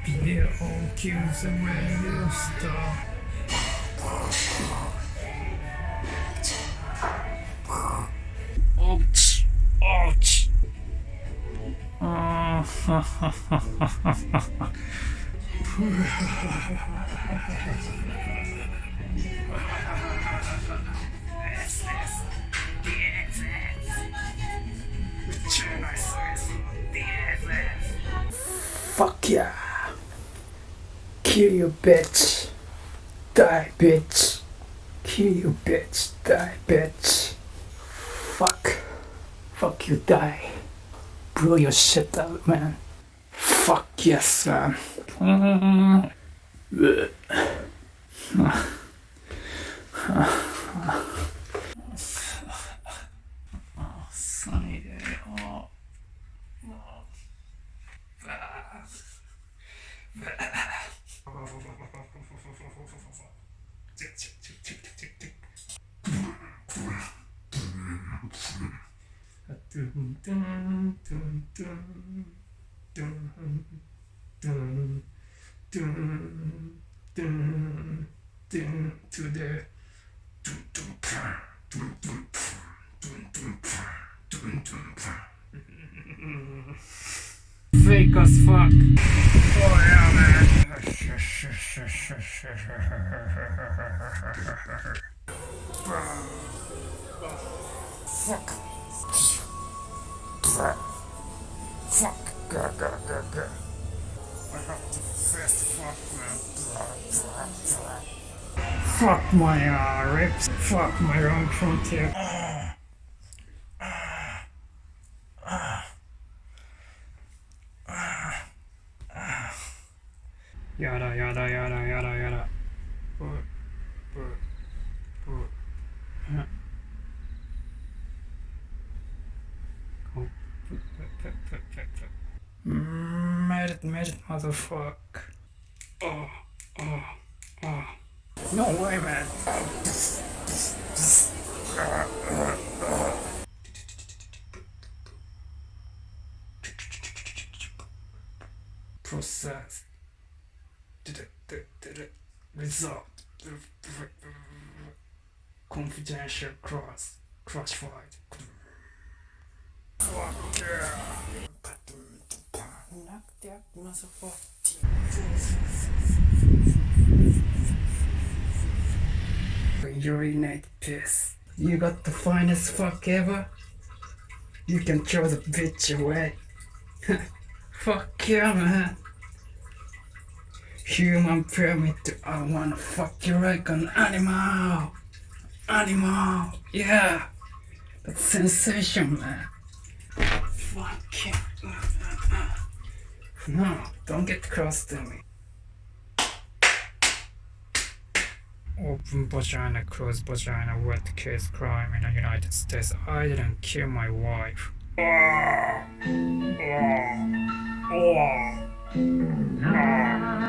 Video kills the radio star. Ouch! Ouch! Fuck yeah! Kill you bitch! Die bitch! Kill you bitch! Die bitch! Fuck! Fuck you, die! Blow your shit out, man! Fuck yes, man! Sunny day. To the fake as fuck. Oh yeah, man. Fuck. Fuck. I have to fist fuck, man. Fuck my ribs. Fuck my wrong frontier. Yada yada yada yada yada. Made it, motherfucker. Oh. No way, man. Process. Result. Confidential crossfight. Fuck yeah. Knock that motherfucker. Urinate piss. You got the finest fuck ever? You can throw the bitch away. Fuck yeah, man. Human pyramid, I wanna fuck you like an animal. Animal, yeah. That's sensation, man. Fuck yeah. No, don't get close to me. Open vagina, closed vagina, wet case crime in the United States. I didn't kill my wife.